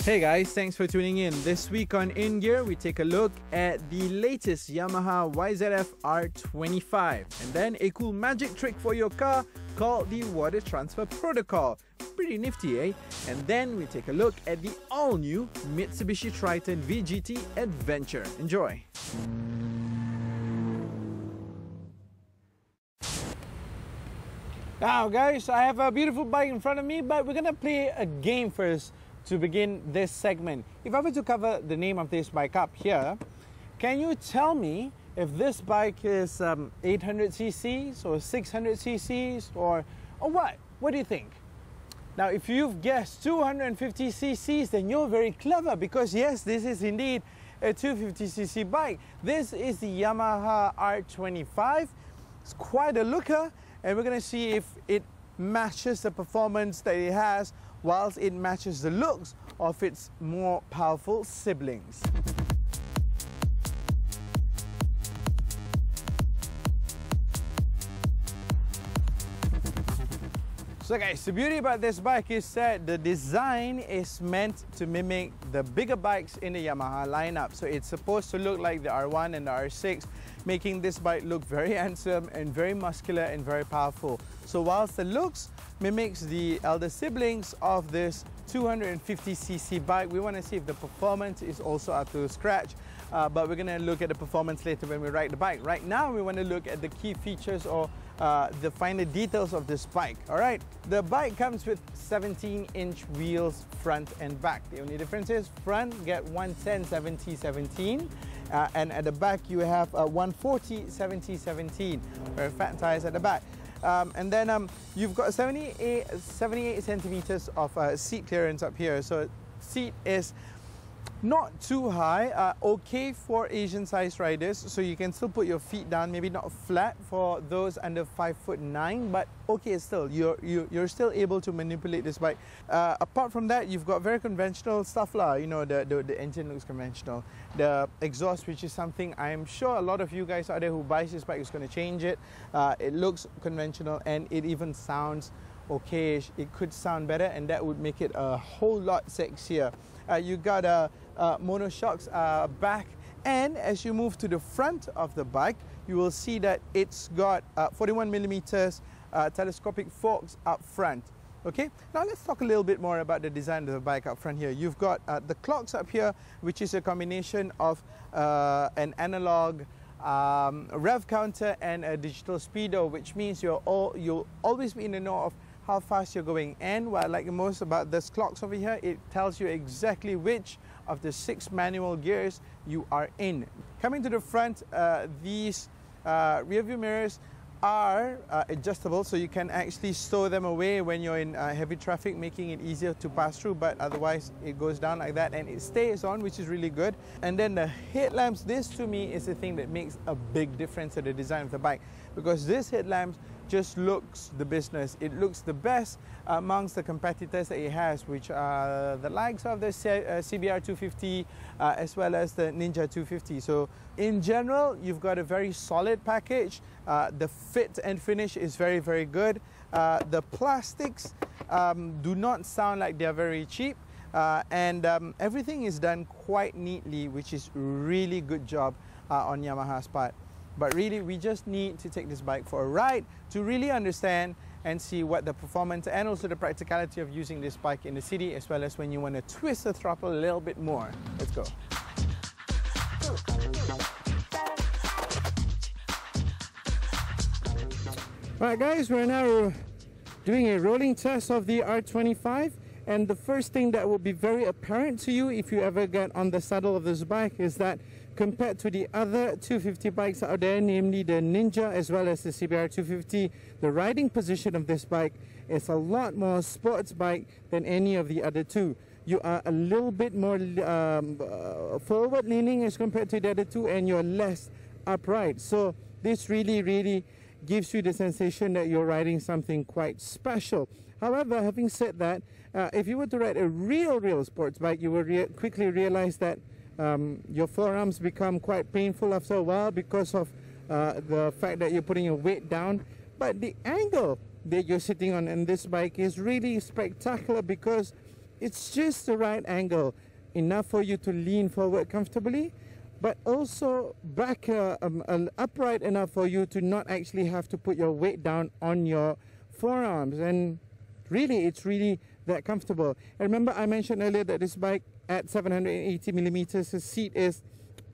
Hey guys, thanks for tuning in. This week on In Gear, we take a look at the latest Yamaha YZF-R25 and then a cool magic trick for your car called the water transfer protocol. Pretty nifty, eh? And then we take a look at the all-new Mitsubishi Triton VGT Adventure. Enjoy! Now guys, I have a beautiful bike in front of me, but we're gonna play a game first to begin this segment. If I were to cover the name of this bike up here, can you tell me if this bike is 800 cc's or 600 cc's or what? What do you think? Now, if you've guessed 250 cc's, then you're very clever because yes, this is indeed a 250cc bike. This is the Yamaha R25. It's quite a looker, and we're going to see if it matches the performance that it has whilst it matches the looks of its more powerful siblings. So guys, the beauty about this bike is that the design is meant to mimic the bigger bikes in the Yamaha lineup. So it's supposed to look like the R1 and the R6, making this bike look very handsome and very muscular and very powerful. So whilst the looks mimics the elder siblings of this 250cc bike, we want to see if the performance is also up to scratch. But we're going to look at the performance later when we ride the bike. Right now, we want to look at the key features or the finer details of this bike. Alright, the bike comes with 17-inch wheels front and back. The only difference is front get 110/70/17 and at the back you have 140/70/17, very fat tires at the back. And then you've got 78 centimeters of seat clearance up here. So seat is not too high, okay for Asian sized riders, so you can still put your feet down, maybe not flat for those under 5'9", but okay still, you're still able to manipulate this bike. Apart from that, you've got very conventional stuff lah. You know, the engine looks conventional. The exhaust, which is something I'm sure a lot of you guys out there who buys this bike is going to change it. It looks conventional and it even sounds okay-ish. It could sound better and that would make it a whole lot sexier. You got monoshocks back, and as you move to the front of the bike, you will see that it's got 41mm telescopic forks up front. Okay, now let's talk a little bit more about the design of the bike up front here. You've got the clocks up here, which is a combination of an analog rev counter and a digital speedo, which means you'll always be in the know of how fast you're going. And what I like the most about this clocks over here, it tells you exactly which of the 6 manual gears you are in. Coming to the front, these rear view mirrors are adjustable, so you can actually stow them away when you're in heavy traffic, making it easier to pass through, but otherwise it goes down like that and it stays on, which is really good. And then the headlamps, this to me is the thing that makes a big difference to the design of the bike, because this headlamps just looks the business. It looks the best amongst the competitors that it has, which are the likes of the CBR 250 as well as the Ninja 250. So in general, you've got a very solid package. The fit and finish is very, very good. The plastics do not sound like they're very cheap. And everything is done quite neatly, which is really good job on Yamaha's part. But really, we just need to take this bike for a ride to really understand and see what the performance and also the practicality of using this bike in the city, as well as when you want to twist the throttle a little bit more. Let's go. Alright guys, we're now doing a rolling test of the R25, and the first thing that will be very apparent to you if you ever get on the saddle of this bike is that compared to the other 250 bikes out there, namely the Ninja as well as the CBR 250, the riding position of this bike is a lot more sports bike than any of the other two. You are a little bit more forward leaning as compared to the other two, and you're less upright. So this really gives you the sensation that you're riding something quite special. However, having said that, if you were to ride a real sports bike, you will quickly realize that your forearms become quite painful after a while because of the fact that you're putting your weight down. But the angle that you're sitting on in this bike is really spectacular, because it's just the right angle, enough for you to lean forward comfortably, but also back upright enough for you to not actually have to put your weight down on your forearms. And really, it's really that comfortable. And remember, I mentioned earlier that this bike at 780 millimeters, the seat is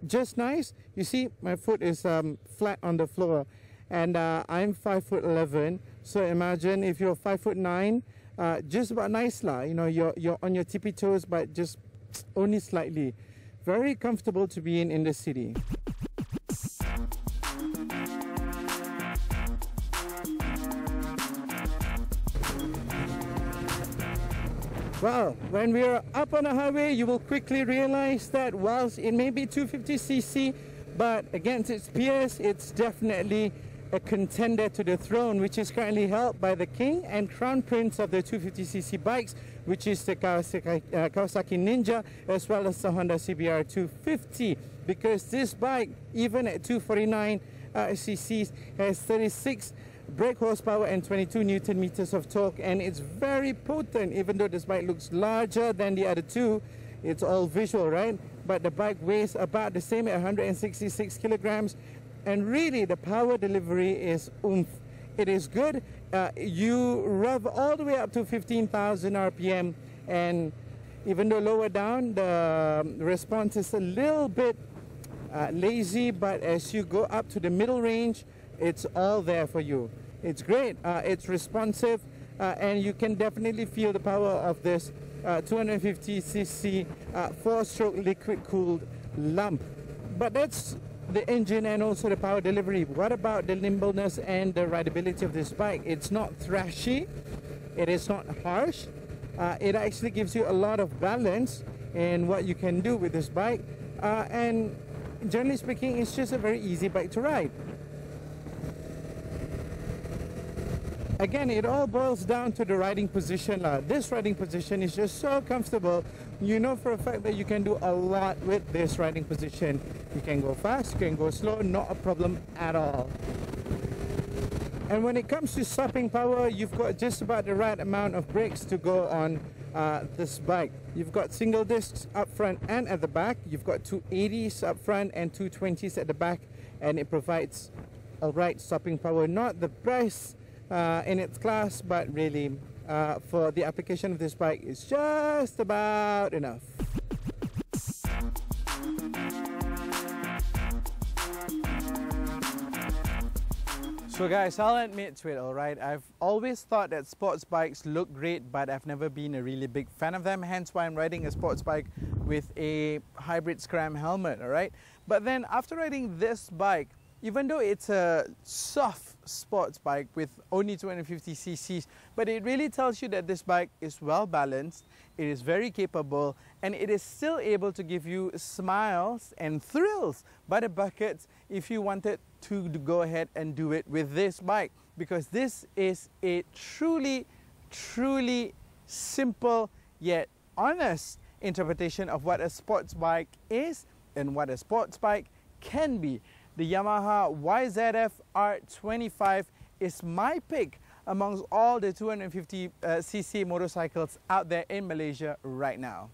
just nice. You see, my foot is flat on the floor, and I'm 5'11", so imagine if you're 5'9", just about nice lah. You know, you're on your tippy toes, but just only slightly. Very comfortable to be in the city. Well, when we are up on the highway, you will quickly realize that whilst it may be 250cc, but against its peers, it's definitely a contender to the throne, which is currently held by the king and crown prince of the 250cc bikes, which is the Kawasaki Ninja, as well as the Honda CBR 250. Because this bike, even at 249 cc's, has 36 brake horsepower and 22 Newton meters of torque, and it's very potent. Even though this bike looks larger than the other two, it's all visual, right? But the bike weighs about the same at 166 kilograms, and really the power delivery is oomph. It is good. You rev all the way up to 15,000 RPM, and even though lower down, the response is a little bit lazy, but as you go up to the middle range, it's all there for you. It's great, it's responsive, and you can definitely feel the power of this 250cc 4-stroke liquid-cooled lump. But that's the engine and also the power delivery. What about the nimbleness and the rideability of this bike? It's not thrashy, it is not harsh, it actually gives you a lot of balance in what you can do with this bike, and generally speaking, it's just a very easy bike to ride. Again, it all boils down to the riding position. This riding position is just so comfortable. You know for a fact that you can do a lot with this riding position. You can go fast, you can go slow, not a problem at all. And when it comes to stopping power, you've got just about the right amount of brakes to go on this bike. You've got single discs up front and at the back. You've got 280s up front and 220s at the back, and it provides a right stopping power. Not the best in its class, but really for the application of this bike, it's just about enough. So guys, I'll admit to it, alright, I've always thought that sports bikes look great, but I've never been a really big fan of them, hence why I'm riding a sports bike with a hybrid scram helmet, alright? But then after riding this bike, even though it's a soft sports bike with only 250cc, but it really tells you that this bike is well balanced, it is very capable, and it is still able to give you smiles and thrills by the buckets if you wanted to go ahead and do it with this bike, because this is a truly simple yet honest interpretation of what a sports bike is and what a sports bike can be. The Yamaha YZF-R25 is my pick amongst all the 250cc motorcycles out there in Malaysia right now.